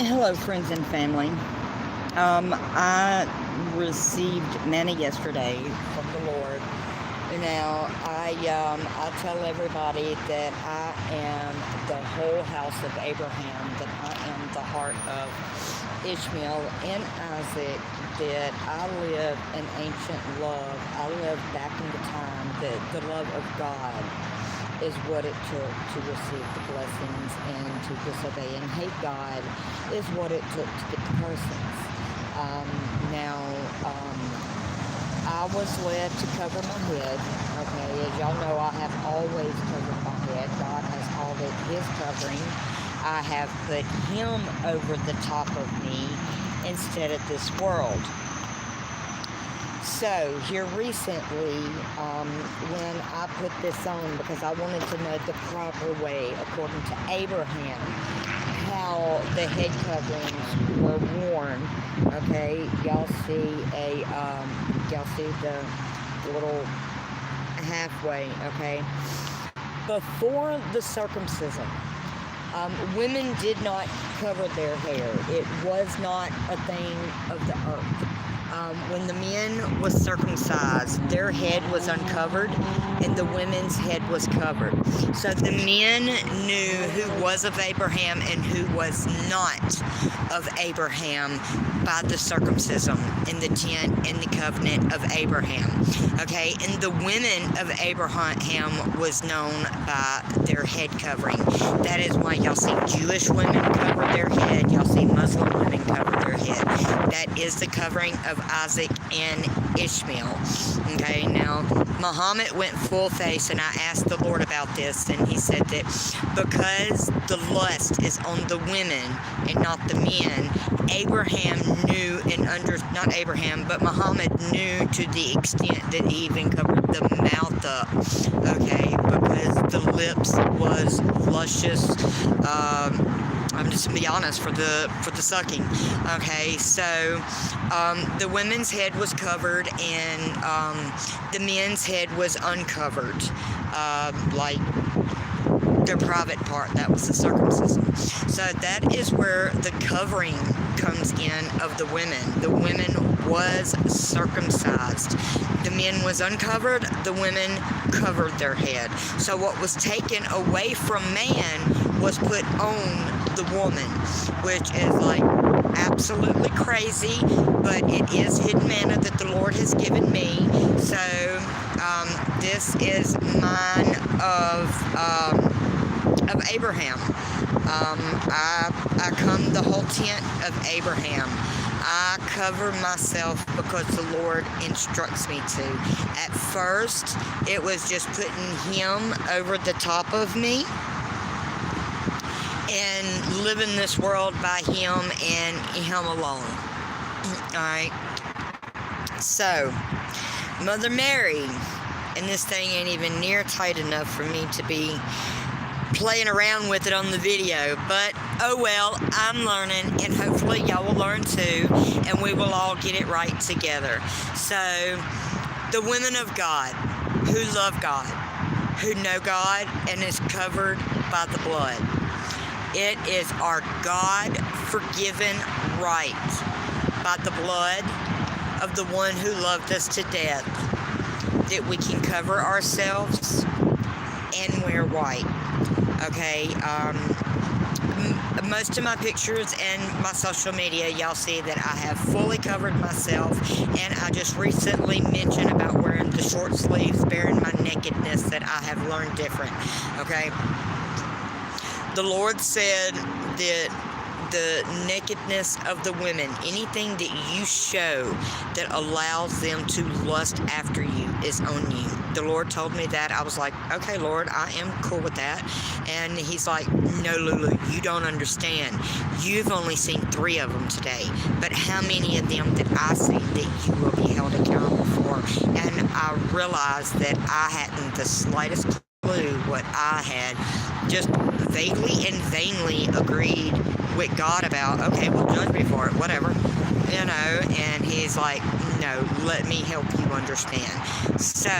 Hello, friends and family. I received manna yesterday from the Lord. Now, I tell everybody that I am the whole house of Abraham, that I am the heart of Ishmael and Isaac, that I live an ancient love. I live back in the time that the love of God is what it took to receive the blessings and to disobey and hate God is what it took to get the cursings. Now, I was led to cover my head. Okay, as y'all know, I have always covered my head. God has called it His covering. I have put Him over the top of me instead of this world. So, here recently, when I put this on, because I wanted to know the proper way, according to Abraham, how the head coverings were worn. Okay, y'all see the little halfway. Okay, before the circumcision, women did not cover their hair. It was not a thing of the earth. When the men was circumcised, their head was uncovered and the women's head was covered. So the men knew who was of Abraham and who was not of Abraham by the circumcision in the tent and the covenant of Abraham. Okay, and the women of Abraham was known by their head covering. That is why y'all see Jewish women cover their head. Y'all see Muslim women cover their head. That is the covering of Isaac and Ishmael. Okay, now Muhammad went full face, and I asked the Lord about this, and he said that because the lust is on the women and not the men, Abraham knew and not Abraham, but Muhammad knew to the extent that he even covered the mouth up, okay, because the lips was luscious. I'm just gonna be honest, for the sucking. Okay, so the women's head was covered and the men's head was uncovered, like their private part. That was the circumcision. So that is where the covering comes in of the women. The women was circumcised. The men was uncovered. The women covered their head. So what was taken away from man was put on the woman, which is like absolutely crazy, but it is hidden manna that the Lord has given me. So this is mine of Abraham. I come the whole tent of Abraham. I cover myself because the Lord instructs me to. At first, it was just putting Him over the top of me and living this world by Him and Him alone. Alright. So, Mother Mary, and this thing ain't even near tight enough for me to be playing around with it on the video, but oh well, I'm learning, and hopefully y'all will learn too, and we will all get it right together. So, the women of God, who love God, who know God, and is covered by the blood. It is our God-forgiven right by the blood of the one who loved us to death that we can cover ourselves and wear white. Okay, most of my pictures and my social media, y'all see that I have fully covered myself, and I just recently mentioned about wearing the short sleeves, bearing my nakedness, that I have learned different. Okay, the Lord said that the nakedness of the women, anything that you show that allows them to lust after you, is on you. The Lord told me that. I was like, okay, Lord, I am cool with that. And He's like, no, Lulu, you don't understand. You've only seen 3 of them today, but how many of them that I see that you will be held accountable for? And I realized that I hadn't the slightest clue what I had just vaguely and vainly agreed with God about. Okay, well, judge me for it, whatever, you know. And He's like, no, let me help you understand. So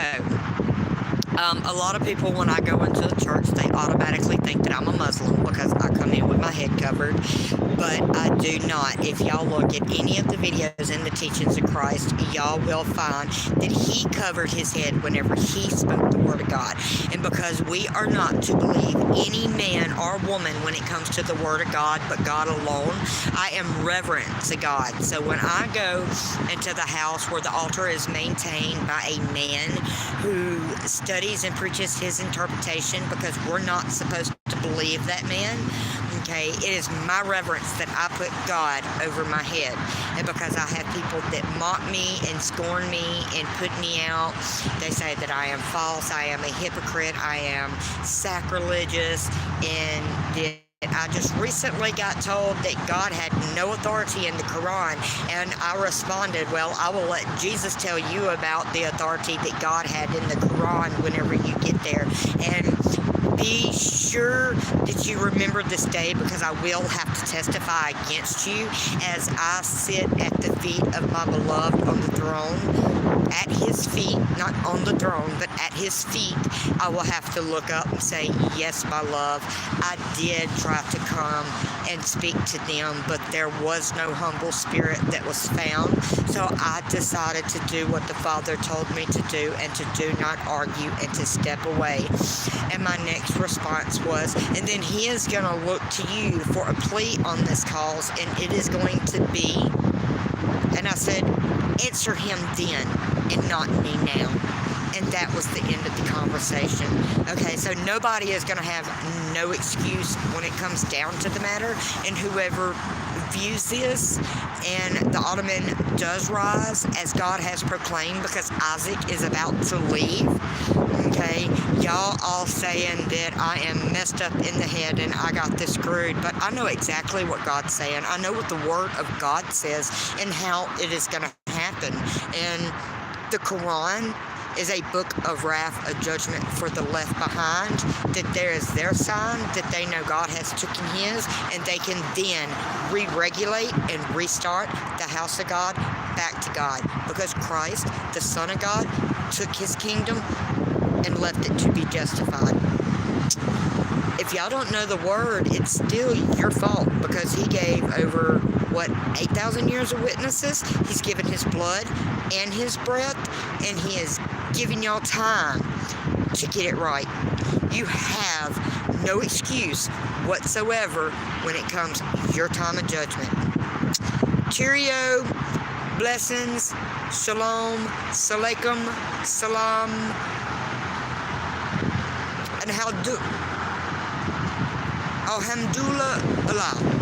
A lot of people, when I go into the church, they automatically think that I'm a Muslim because I come in with my head covered, but I do not. If y'all look at any of the videos in the teachings of Christ, y'all will find that he covered his head whenever he spoke the word of God. And because we are not to believe any man or woman when it comes to the word of God, but God alone, I am reverent to God. So when I go into the house where the altar is maintained by a man who studies and preaches his interpretation, because we're not supposed to believe that man, okay, it is my reverence that I put God over my head. And because I have people that mock me and scorn me and put me out, they say that I am false, I am a hypocrite, I am sacrilegious, and that I just recently got told that God had no authority in the Quran, and I responded, well, I will let Jesus tell you about the authority that God had in the Quran whenever you get there. And be sure that you remember this day, because I will have to testify against you as I sit at the feet of my beloved on the throne. At his feet, not on the throne, but at his feet, I will have to look up and say, yes, my love, I did try to come and speak to them, but there was no humble spirit that was found. So I decided to do what the Father told me to do, and to do not argue and to step away. And my next response was, and then he is going to look to you for a plea on this cause, and it is going to be, and I said, answer him then and not me now. And that was the end of the conversation. Okay, so nobody is going to have no excuse when it comes down to the matter, and whoever views this, and the Ottoman does rise as God has proclaimed, because Isaac is about to leave. Okay, y'all all saying that I am messed up in the head and I got this screwed, but I know exactly what God's saying. I know what the Word of God says and how it is going to happen. And the Quran is a book of wrath, a judgment for the left behind, that there is their sign that they know God has taken his, and they can then re-regulate and restart the house of God back to God, because Christ, the Son of God, took his kingdom and left it to be justified. If y'all don't know the word, it's still your fault, because he gave over, 8,000 years of witnesses. He's given his blood and his breath, and he has given y'all time to get it right. You have no excuse whatsoever when it comes your time of judgment. Cheerio, blessings, shalom, salaikum, salam, and alhamdulillah.